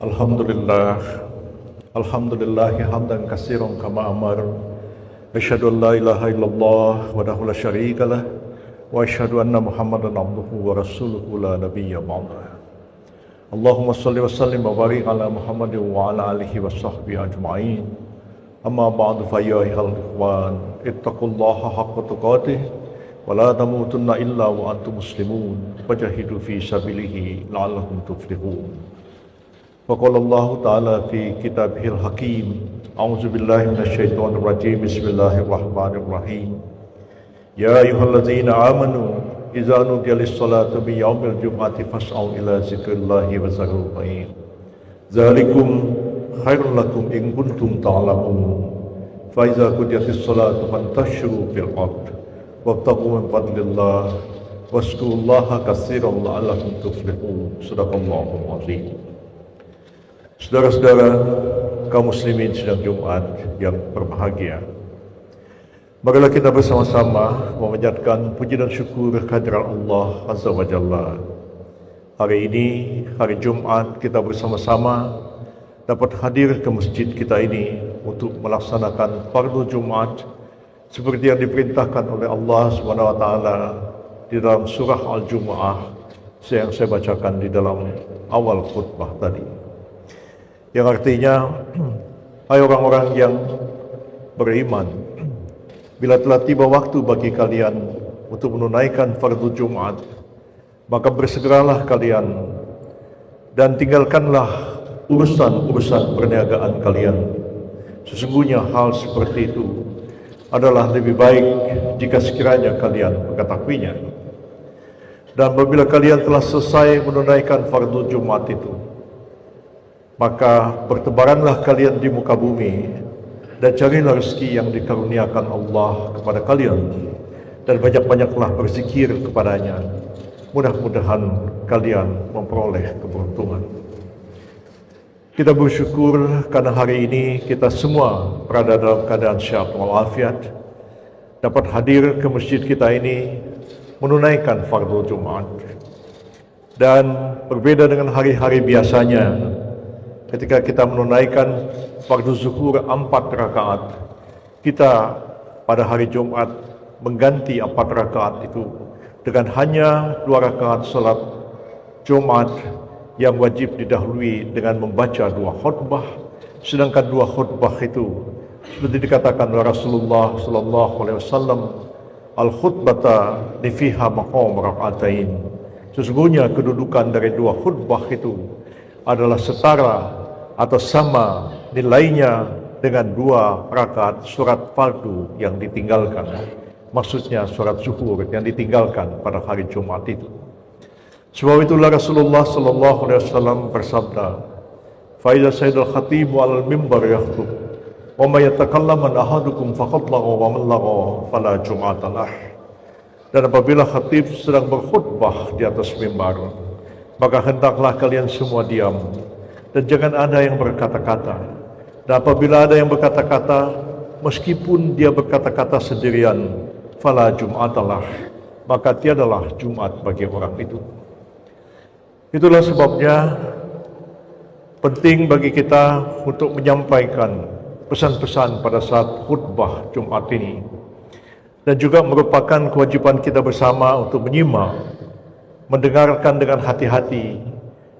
Alhamdulillah, Alhamdulillahi hamdan katsiran kama amar. Asyhadu an la ilaha illallah wahdahu la syarika lah wa asyhadu anna Muhammadan abduhu wa rasuluhu la nabiyya ba'dah. Allahumma shalli wa sallim wa barik ala Muhammadin wa ala alihi wa sahbihi ajma'in. Amma ba'du fa ya ayyuhal ikhwan, ittaqullaha haqqa tuqatih wa la tamutunna illa wa antum muslimun. Wajahidu fi sabilihi la'allakum tuflihun. Faqala Allah Ta'ala fi kitabihil hakim. A'udzu billahi minasyaitonir rajim. Bismillahirrahmanirrahim. Ya ayyuhalladzina amanu idza nudiya lis-salati min yaumil jum'ati fas'au ila dzikrillahi wa zarul bai'a. Dzalikum khairul lakum in kuntum ta'lamun. Fa idza qudiyatis salatu fantashiru fil ard wabtaghu min fadlillah waskurullaha katsiran la'allakum tuflihun. Shadaqallahul azim. Saudara-saudara kaum muslimin sidang Jumat yang berbahagia, marilah kita bersama-sama memanjatkan puji dan syukur kehadirat Allah Azza wa Jalla. Hari ini, hari Jumat, kita bersama-sama dapat hadir ke masjid kita ini untuk melaksanakan fardu Jumat seperti yang diperintahkan oleh Allah SWT di dalam surah Al-Jumu'ah yang saya bacakan di dalam awal khutbah tadi. Yang artinya, hai orang-orang yang beriman, bila telah tiba waktu bagi kalian untuk menunaikan fardu Jumat, maka bersegeralah kalian dan tinggalkanlah urusan-urusan perniagaan kalian. Sesungguhnya hal seperti itu adalah lebih baik jika sekiranya kalian mengetahuinya. Dan apabila kalian telah selesai menunaikan fardu Jumat itu, maka bertebaranlah kalian di muka bumi dan carilah rezeki yang dikaruniakan Allah kepada kalian, dan banyak-banyaklah berzikir kepadanya. Mudah-mudahan kalian memperoleh keberuntungan. Kita bersyukur karena hari ini kita semua berada dalam keadaan sehat walafiat, dapat hadir ke masjid kita ini menunaikan fardu Jumat. Dan berbeda dengan hari-hari biasanya, ketika kita menunaikan fardu zuhur 4 rakaat, kita pada hari Jumat mengganti 4 rakaat itu dengan hanya 2 rakaat salat Jumat yang wajib didahului dengan membaca 2 khutbah, sedangkan 2 khutbah itu seperti dikatakan oleh Rasulullah sallallahu alaihi wasallam, al-khutbata li fiha maqam raka'atain. Sesungguhnya kedudukan dari 2 khutbah itu adalah setara atau sama nilainya dengan 2 rakaat surat fardu yang ditinggalkan. Maksudnya surat zuhur yang ditinggalkan pada hari Jumat itu. Sebab itulah Rasulullah sallallahu alaihi wasallam bersabda, "Fa idza sayyidul khatibu 'alal mimbar yakhutub, wa may yatakallamu ahadukum faqad lagha wa man lagha fala jum'ata lah." Dan apabila khatib sedang berkhutbah di atas mimbar, maka hendaklah kalian semua diam dan jangan ada yang berkata-kata. Dan apabila ada yang berkata-kata, meskipun dia berkata-kata sendirian, fala jum'atalah, maka tiadalah Jumat bagi orang itu. Itulah sebabnya penting bagi kita untuk menyampaikan pesan-pesan pada saat khutbah Jumat ini, dan juga merupakan kewajiban kita bersama untuk menyimak, mendengarkan dengan hati-hati,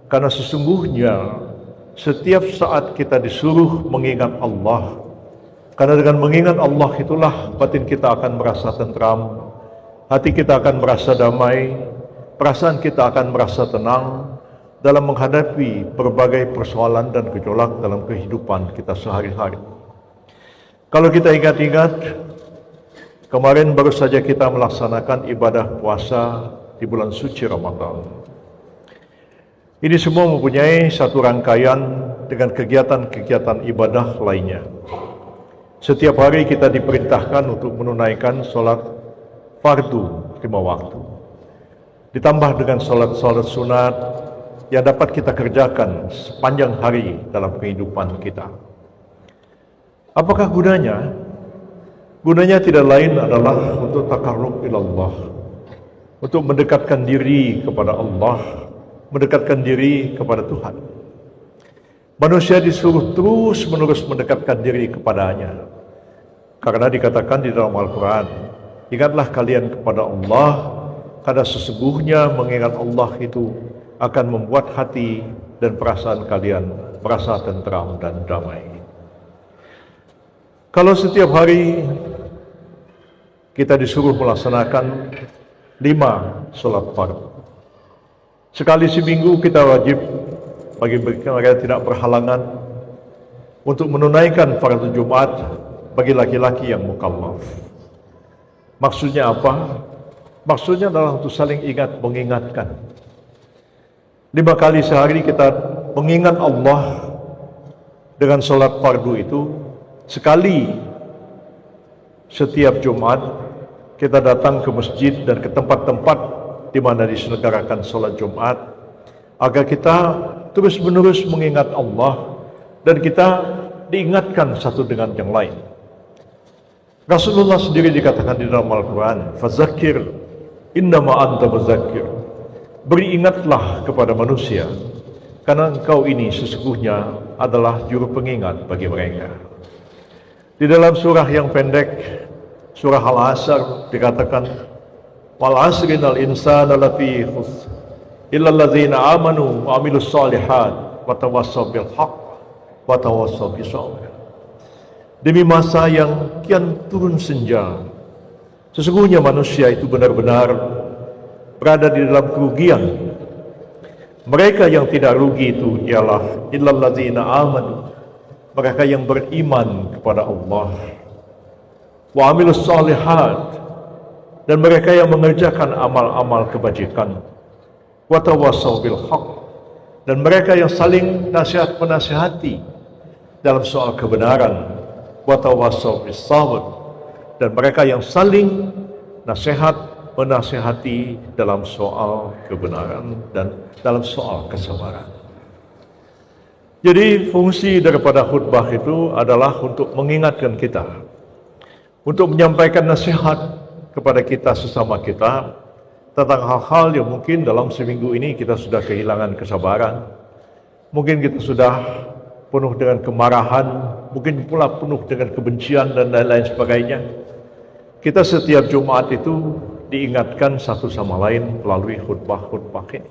karena sesungguhnya setiap saat kita disuruh mengingat Allah, karena dengan mengingat Allah itulah batin kita akan merasa tentram, hati kita akan merasa damai, perasaan kita akan merasa tenang dalam menghadapi berbagai persoalan dan gejolak dalam kehidupan kita sehari-hari. Kalau kita ingat-ingat, kemarin baru saja kita melaksanakan ibadah puasa di bulan suci Ramadan. Ini semua mempunyai satu rangkaian dengan kegiatan-kegiatan ibadah lainnya. Setiap hari kita diperintahkan untuk menunaikan sholat fardu 5 waktu. Ditambah dengan sholat-sholat sunat yang dapat kita kerjakan sepanjang hari dalam kehidupan kita. Apakah gunanya? Gunanya tidak lain adalah untuk takarrub ilallah, untuk mendekatkan diri kepada Allah, mendekatkan diri kepada Tuhan. Manusia disuruh terus-menerus mendekatkan diri kepadanya. Karena dikatakan di dalam Al-Quran, ingatlah kalian kepada Allah, karena sesungguhnya mengingat Allah itu akan membuat hati dan perasaan kalian merasa tentram dan damai. Kalau setiap hari kita disuruh melaksanakan 5 sholat fardu, sekali seminggu kita wajib bagi mereka yang tidak berhalangan untuk menunaikan fardu Jumat bagi laki-laki yang mukallaf. Maksudnya apa? Maksudnya adalah untuk saling ingat, mengingatkan. 5 kali sehari kita mengingat Allah dengan sholat fardu itu. Sekali setiap Jumat kita datang ke masjid dan ke tempat-tempat di mana diselenggarakan sholat Jumat, agar kita terus-menerus mengingat Allah dan kita diingatkan satu dengan yang lain. Rasulullah sendiri dikatakan di dalam Al-Quran, "Fazakir innama anta muzakkir." Beri ingatlah kepada manusia, karena engkau ini sesungguhnya adalah juru pengingat bagi mereka. Di dalam surah yang pendek, surah Al-Asr, dikatakan, "Wal 'asri innal insana lafi khusr illa allazina amanu wa 'amilus shalihat wa tawassaw bil haqq wa tawassaw bis sabr." Demi masa yang kian turun senja, sesungguhnya manusia itu benar-benar berada di dalam kerugian. Mereka yang tidak rugi itu ialah illal ladzina amanu, mereka yang beriman kepada Allah, wa amilus shalihat, dan mereka yang mengerjakan amal-amal kebajikan, wa tawassaw bil haqq, dan mereka yang saling nasihat menasihati dalam soal kebenaran, wa tawassaw bis sabr, dan mereka yang saling nasihat menasihati dalam soal kebenaran dan dalam soal kesabaran. Jadi fungsi daripada khutbah itu adalah untuk mengingatkan kita, untuk menyampaikan nasihat kepada kita sesama kita tentang hal-hal yang mungkin dalam seminggu ini kita sudah kehilangan kesabaran, mungkin kita sudah penuh dengan kemarahan, mungkin pula penuh dengan kebencian dan lain-lain sebagainya. Kita setiap Jumat itu diingatkan satu sama lain melalui khutbah-khutbah ini.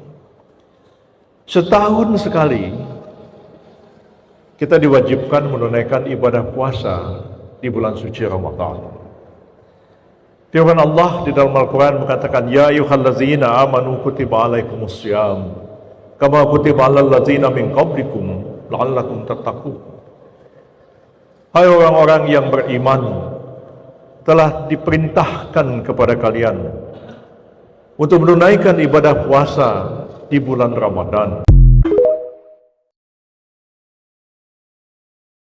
Setahun sekali kita diwajibkan menunaikan ibadah puasa di bulan suci Ramadan. Firman Allah di dalam Al-Quran mengatakan, "Ya ayyuhallazina amanu kutiba alaikumus syiyam kama kutiba alal ladzina min qablikum la'allakum tattaqun." Hai orang-orang yang beriman, telah diperintahkan kepada kalian untuk menunaikan ibadah puasa di bulan Ramadan